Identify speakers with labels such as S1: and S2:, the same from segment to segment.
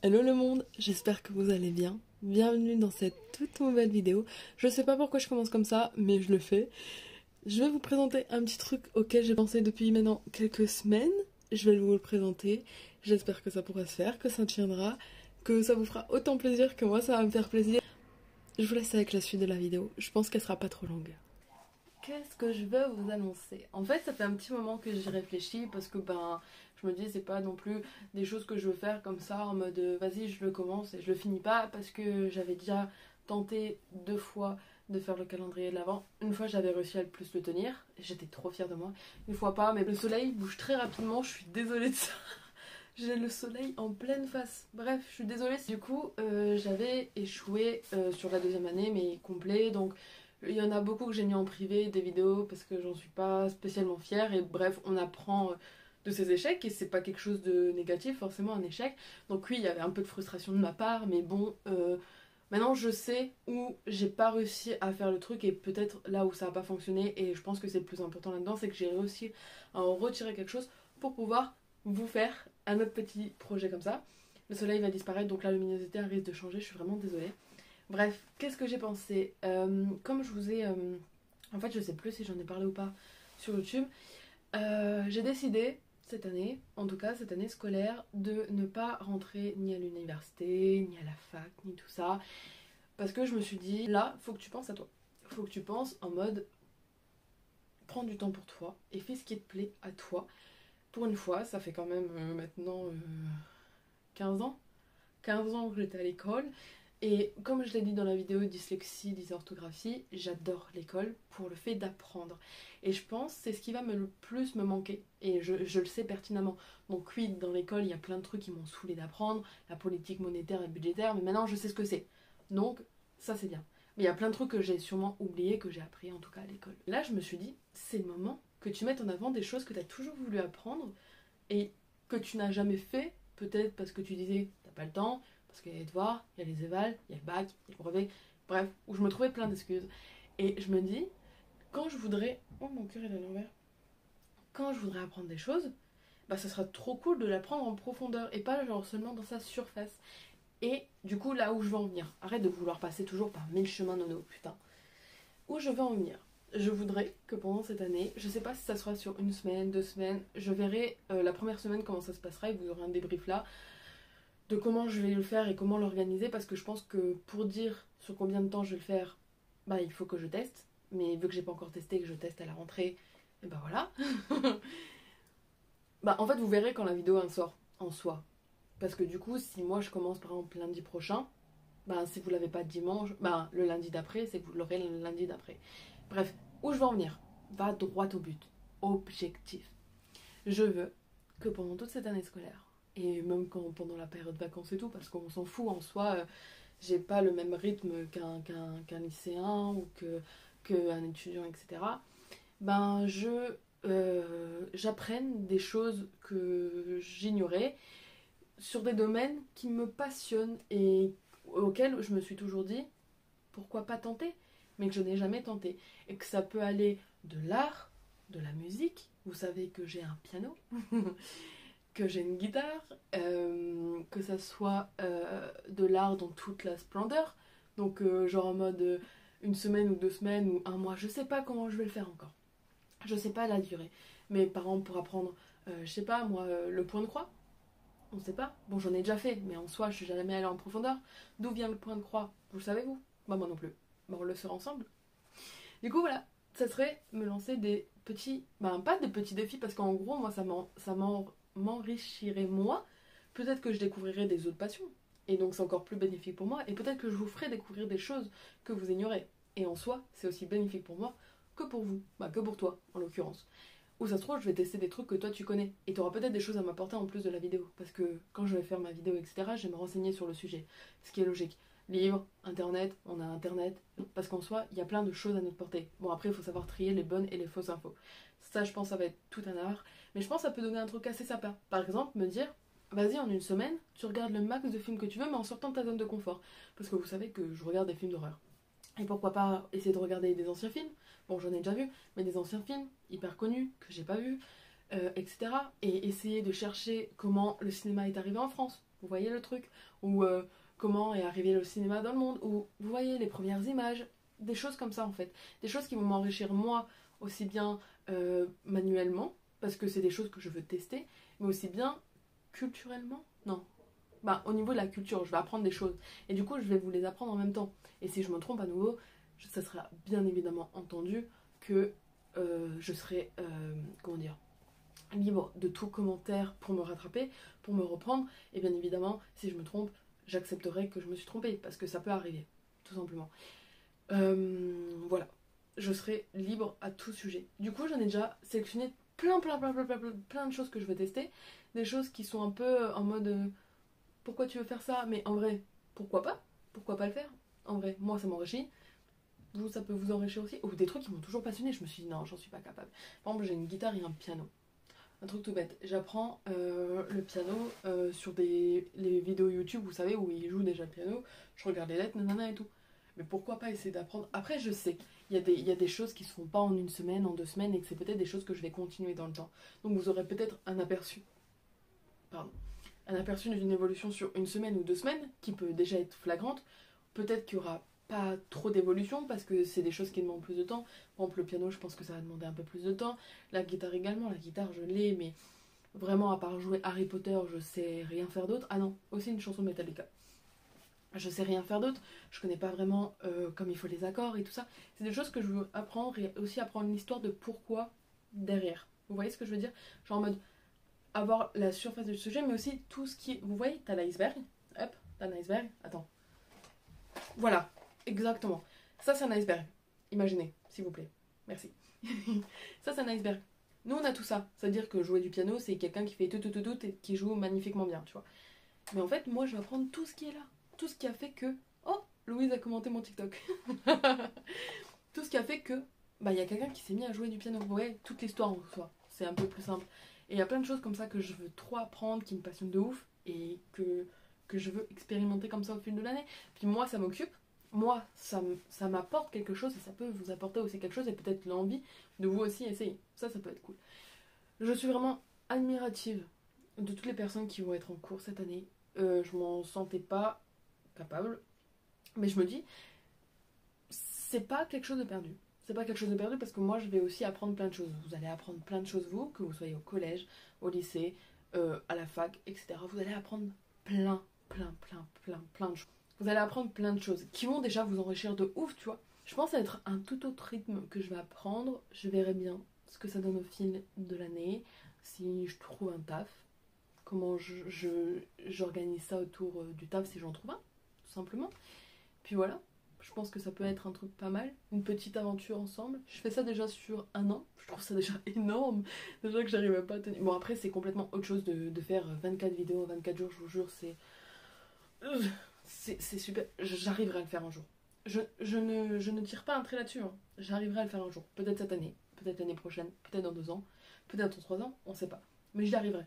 S1: Hello le monde, j'espère que vous allez bien. Bienvenue dans cette toute nouvelle vidéo. Je sais pas pourquoi je commence comme ça, mais je le fais. Je vais vous présenter un petit truc auquel j'ai pensé depuis maintenant quelques semaines. Je vais vous le présenter. J'espère que ça pourra se faire, que ça tiendra, que ça vous fera autant plaisir que moi, ça va me faire plaisir. Je vous laisse avec la suite de la vidéo. Je pense qu'elle sera pas trop longue. Qu'est-ce que je veux vous annoncer? En fait, ça fait un petit moment que j'y réfléchis parce que je me dis c'est pas non plus des choses que je veux faire comme ça en mode vas-y je le commence et je le finis pas parce que j'avais déjà tenté 2 fois de faire le calendrier de l'avant. Une fois j'avais réussi à le plus le tenir, j'étais trop fière de moi. Une fois pas, mais le soleil bouge très rapidement, je suis désolée de ça. J'ai le soleil en pleine face. Bref, je suis désolée. Du coup, j'avais échoué sur la deuxième année, mais complet. Donc, il y en a beaucoup que j'ai mis en privé, des vidéos, parce que j'en suis pas spécialement fière. Et bref, on apprend de ces échecs et c'est pas quelque chose de négatif, forcément un échec. Donc oui, il y avait un peu de frustration de ma part, mais bon, maintenant je sais où j'ai pas réussi à faire le truc et peut-être là où ça a pas fonctionné. Et je pense que c'est le plus important là-dedans, c'est que j'ai réussi à en retirer quelque chose pour pouvoir vous faire un autre petit projet comme ça. Le soleil va disparaître, donc la luminosité risque de changer, je suis vraiment désolée. Bref, qu'est-ce que j'ai pensé? Comme je vous ai... en fait, je sais plus si j'en ai parlé ou pas sur YouTube. J'ai décidé, cette année, en tout cas cette année scolaire, de ne pas rentrer ni à l'université, ni à la fac, ni tout ça. Parce que je me suis dit, là, faut que tu penses à toi. Faut que tu penses en mode, prends du temps pour toi et fais ce qui te plaît à toi. Pour une fois, ça fait quand même maintenant 15 ans. 15 ans que j'étais à l'école. Et comme je l'ai dit dans la vidéo dyslexie, dysorthographie, j'adore l'école pour le fait d'apprendre. Et je pense que c'est ce qui va le plus me manquer. Et je le sais pertinemment. Donc oui, dans l'école, il y a plein de trucs qui m'ont saoulé d'apprendre. La politique monétaire et budgétaire. Mais maintenant, je sais ce que c'est. Donc, ça c'est bien. Mais il y a plein de trucs que j'ai sûrement oubliés, que j'ai appris en tout cas à l'école. Là, je me suis dit, c'est le moment que tu mettes en avant des choses que tu as toujours voulu apprendre et que tu n'as jamais fait. Peut-être parce que tu disais, t'as pas le temps, parce qu'il y a les devoirs, il y a les évals, il y a le bac, il y a le brevet, bref, où je me trouvais plein d'excuses. Et je me dis, quand je voudrais... Oh, mon cœur est à l'envers. Quand je voudrais apprendre des choses, bah ça sera trop cool de l'apprendre en profondeur et pas genre seulement dans sa surface. Et du coup, là où je veux en venir, arrête de vouloir passer toujours par 1000 chemins nono, putain. Où je veux en venir, je voudrais que pendant cette année, je sais pas si ça sera sur une semaine, 2 semaines, je verrai la première semaine comment ça se passera et vous aurez un débrief là de comment je vais le faire et comment l'organiser parce que je pense que pour dire sur combien de temps je vais le faire, bah il faut que je teste. Mais vu que j'ai pas encore testé et que je teste à la rentrée, et bah voilà. Bah en fait vous verrez quand la vidéo elle sort en soi. Parce que du coup si moi je commence par exemple lundi prochain, bah si vous l'avez pas dimanche, bah le lundi d'après c'est que vous l'aurez le lundi d'après. Bref, où je veux en venir? Va droit au but. Objectif. Je veux que pendant toute cette année scolaire, et même pendant la période de vacances et tout, parce qu'on s'en fout en soi, j'ai pas le même rythme qu'un lycéen ou qu'un étudiant, etc. J'apprenne des choses que j'ignorais sur des domaines qui me passionnent et auxquels je me suis toujours dit pourquoi pas tenter, mais que je n'ai jamais tenté. Et que ça peut aller de l'art, de la musique. Vous savez que j'ai un piano, que j'ai une guitare, que ça soit de l'art dans toute la splendeur. Donc genre en mode une semaine ou 2 semaines ou un mois, je sais pas comment je vais le faire encore. Je sais pas la durée. Mais par exemple pour apprendre, je sais pas moi, le point de croix, on sait pas. Bon j'en ai déjà fait, mais en soi je suis jamais allée en profondeur. D'où vient le point de croix? Vous le savez vous? Bah moi non plus. Bah on le saura ensemble. Du coup voilà, ça serait me lancer des petits, pas des petits défis parce qu'en gros moi ça m'enrichirait moi. Peut-être que je découvrirai des autres passions et donc c'est encore plus bénéfique pour moi et peut-être que je vous ferai découvrir des choses que vous ignorez. Et en soi c'est aussi bénéfique pour moi que pour vous, que pour toi en l'occurrence. Ou ça se trouve je vais tester des trucs que toi tu connais et tu auras peut-être des choses à m'apporter en plus de la vidéo parce que quand je vais faire ma vidéo etc je vais me renseigner sur le sujet, ce qui est logique. Livres, internet, on a internet, parce qu'en soi, il y a plein de choses à notre portée. Bon, après, il faut savoir trier les bonnes et les fausses infos. Ça, je pense, ça va être tout un art, mais je pense que ça peut donner un truc assez sympa. Par exemple, me dire, vas-y, en une semaine, tu regardes le max de films que tu veux, mais en sortant de ta zone de confort. Parce que vous savez que je regarde des films d'horreur. Et pourquoi pas essayer de regarder des anciens films? Bon, j'en ai déjà vu, mais des anciens films hyper connus, que j'ai pas vus, etc. Et essayer de chercher comment le cinéma est arrivé en France. Vous voyez le truc? Ou comment est arrivé le cinéma dans le monde? Ou vous voyez les premières images? Des choses comme ça en fait. Des choses qui vont m'enrichir moi aussi bien manuellement, parce que c'est des choses que je veux tester, mais aussi bien culturellement. Non. Bah, au niveau de la culture, je vais apprendre des choses. Et du coup, je vais vous les apprendre en même temps. Et si je me trompe à nouveau, ça sera bien évidemment entendu que je serai, comment dire, libre de tout commentaire pour me rattraper, pour me reprendre. Et bien évidemment, si je me trompe, j'accepterai que je me suis trompée, parce que ça peut arriver, tout simplement. Voilà, je serai libre à tout sujet. Du coup, j'en ai déjà sélectionné plein de choses que je veux tester. Des choses qui sont un peu en mode pourquoi tu veux faire ça? Mais en vrai, pourquoi pas? Pourquoi pas le faire? En vrai, moi ça m'enrichit. Vous, ça peut vous enrichir aussi. Ou des trucs qui m'ont toujours passionné. Je me suis dit non, j'en suis pas capable. Par exemple, j'ai une guitare et un piano. Un truc tout bête. J'apprends le piano sur les vidéos YouTube, vous savez, où ils jouent déjà le piano. Je regarde les lettres, nanana et tout. Mais pourquoi pas essayer d'apprendre? Après, je sais, il y a des choses qui se font pas en une semaine, en 2 semaines, et que c'est peut-être des choses que je vais continuer dans le temps. Donc vous aurez peut-être un aperçu. Pardon. Un aperçu d'une évolution sur 1 semaine ou 2 semaines, qui peut déjà être flagrante. Peut-être qu'il y aura pas trop d'évolution parce que c'est des choses qui demandent plus de temps. Par exemple, le piano, je pense que ça va demander un peu plus de temps. La guitare également, la guitare, je l'ai, mais vraiment, à part jouer Harry Potter, je sais rien faire d'autre. Ah non, aussi une chanson de Metallica. Je sais rien faire d'autre, je connais pas vraiment comme il faut les accords et tout ça. C'est des choses que je veux apprendre et aussi apprendre l'histoire de pourquoi derrière. Vous voyez ce que je veux dire? Genre en mode avoir la surface du sujet, mais aussi tout ce qui est. Vous voyez, t'as l'iceberg, hop, t'as un iceberg, attends. Voilà, exactement. Ça, c'est un iceberg. Imaginez, s'il vous plaît. Merci. Ça, c'est un iceberg. Nous, on a tout ça. C'est-à-dire que jouer du piano, c'est quelqu'un qui fait tout et qui joue magnifiquement bien, tu vois. Mais en fait, moi, je vais apprendre tout ce qui est là. Tout ce qui a fait que... Oh, Louise a commenté mon TikTok. Tout ce qui a fait que... Bah, il y a quelqu'un qui s'est mis à jouer du piano. Ouais, toute l'histoire en soi. C'est un peu plus simple. Et il y a plein de choses comme ça que je veux trop apprendre, qui me passionnent de ouf. Et que je veux expérimenter comme ça au fil de l'année. Puis moi, ça m'occupe. Moi, ça m'apporte quelque chose. Et ça peut vous apporter aussi quelque chose. Et peut-être l'envie de vous aussi essayer. Ça peut être cool. Je suis vraiment admirative de toutes les personnes qui vont être en cours cette année. Je m'en sentais pas capable. Mais je me dis, c'est pas quelque chose de perdu. C'est pas quelque chose de perdu parce que moi je vais aussi apprendre plein de choses. Vous allez apprendre plein de choses, vous, que vous soyez au collège, au lycée, à la fac, etc. Vous allez apprendre plein de choses. Vous allez apprendre plein de choses qui vont déjà vous enrichir de ouf, tu vois. Je pense être un tout autre rythme que je vais apprendre. Je verrai bien ce que ça donne au fil de l'année. Si je trouve un taf, comment j'organise ça autour du taf si j'en trouve un, tout simplement. Puis voilà, je pense que ça peut être un truc pas mal, une petite aventure ensemble. Je fais ça déjà sur 1 an, je trouve ça déjà énorme, déjà que j'arrive pas à tenir. Bon après c'est complètement autre chose de faire 24 vidéos en 24 jours, je vous jure, c'est super, j'arriverai à le faire un jour. Je ne tire pas un trait là-dessus, hein. J'arriverai à le faire un jour, peut-être cette année, peut-être l'année prochaine, peut-être dans 2 ans, peut-être dans 3 ans, on sait pas. Mais j'y arriverai.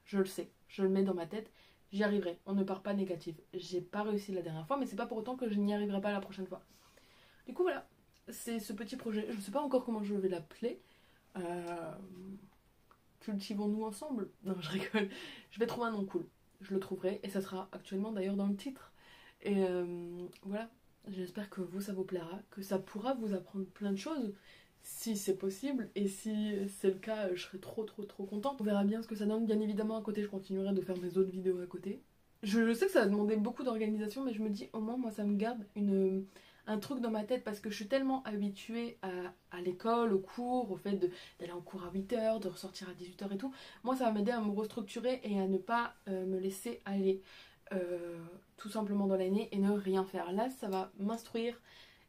S1: Je le sais, je le mets dans ma tête, j'y arriverai. On ne part pas négatif. J'ai pas réussi la dernière fois, mais c'est pas pour autant que je n'y arriverai pas la prochaine fois. Du coup, voilà, c'est ce petit projet. Je ne sais pas encore comment je vais l'appeler. Cultivons-nous ensemble. Non, je rigole. Je vais trouver un nom cool. Je le trouverai, et ça sera actuellement d'ailleurs dans le titre. Et voilà, j'espère que vous, ça vous plaira, que ça pourra vous apprendre plein de choses. Si c'est possible, et si c'est le cas, je serai trop contente. On verra bien ce que ça donne. Bien évidemment, à côté, je continuerai de faire mes autres vidéos à côté. Je sais que ça va demander beaucoup d'organisation, mais je me dis, au moins, moi, ça me garde un truc dans ma tête, parce que je suis tellement habituée à l'école, au cours, au fait d'aller en cours à 8h, de ressortir à 18h et tout. Moi, ça va m'aider à me restructurer et à ne pas me laisser aller tout simplement dans l'année et ne rien faire. Là, ça va m'instruire.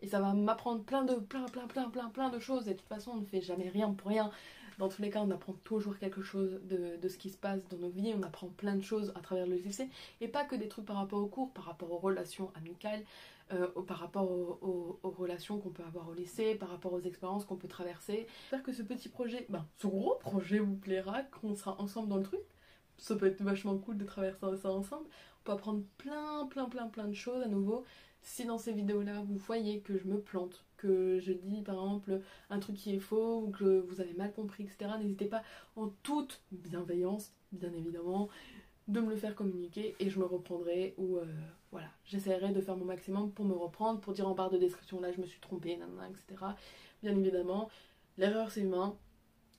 S1: Et ça va m'apprendre plein de choses. Et de toute façon, on ne fait jamais rien pour rien. Dans tous les cas, on apprend toujours quelque chose de ce qui se passe dans nos vies. On apprend plein de choses à travers le lycée. Et pas que des trucs par rapport aux cours, par rapport aux relations amicales, par rapport aux relations qu'on peut avoir au lycée, par rapport aux expériences qu'on peut traverser. J'espère que ce petit projet, ce gros projet vous plaira, qu'on sera ensemble dans le truc. Ça peut être vachement cool de traverser ça ensemble. On peut apprendre plein de choses à nouveau. Si dans ces vidéos-là, vous voyez que je me plante, que je dis par exemple un truc qui est faux ou que vous avez mal compris, etc., n'hésitez pas en toute bienveillance, bien évidemment, de me le faire communiquer et je me reprendrai ou voilà, j'essaierai de faire mon maximum pour me reprendre, pour dire en barre de description là je me suis trompée, nanana, etc. Bien évidemment, l'erreur c'est humain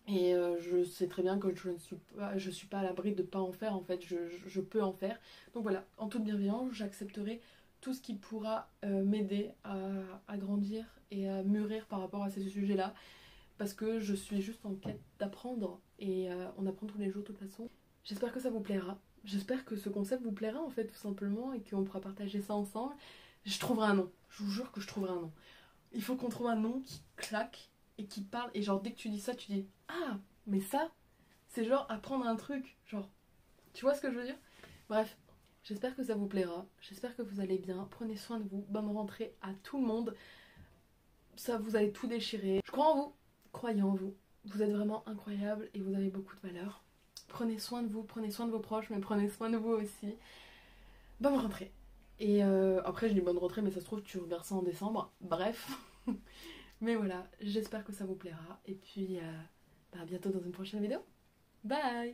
S1: et je sais très bien que je suis pas à l'abri de pas en faire en fait, je peux en faire. Donc voilà, en toute bienveillance, j'accepterai tout ce qui pourra m'aider à grandir et à mûrir par rapport à ces sujets-là parce que je suis juste en quête d'apprendre et on apprend tous les jours de toute façon. J'espère que ça vous plaira. J'espère que ce concept vous plaira en fait tout simplement et qu'on pourra partager ça ensemble. Je trouverai un nom. Je vous jure que je trouverai un nom. Il faut qu'on trouve un nom qui claque et qui parle. Et genre dès que tu dis ça, tu dis ah mais ça c'est genre apprendre un truc. Genre tu vois ce que je veux dire? Bref, j'espère que ça vous plaira. J'espère que vous allez bien. Prenez soin de vous. Bonne rentrée à tout le monde. Ça vous allez tout déchirer. Je crois en vous. Croyez en vous. Vous êtes vraiment incroyable et vous avez beaucoup de valeur. Prenez soin de vous, prenez soin de vos proches, mais prenez soin de vous aussi. Bonne rentrée. Et après, je dis bonne rentrée, mais ça se trouve, tu regardes ça en décembre. Bref. Mais voilà, j'espère que ça vous plaira. Et puis, à bientôt dans une prochaine vidéo. Bye!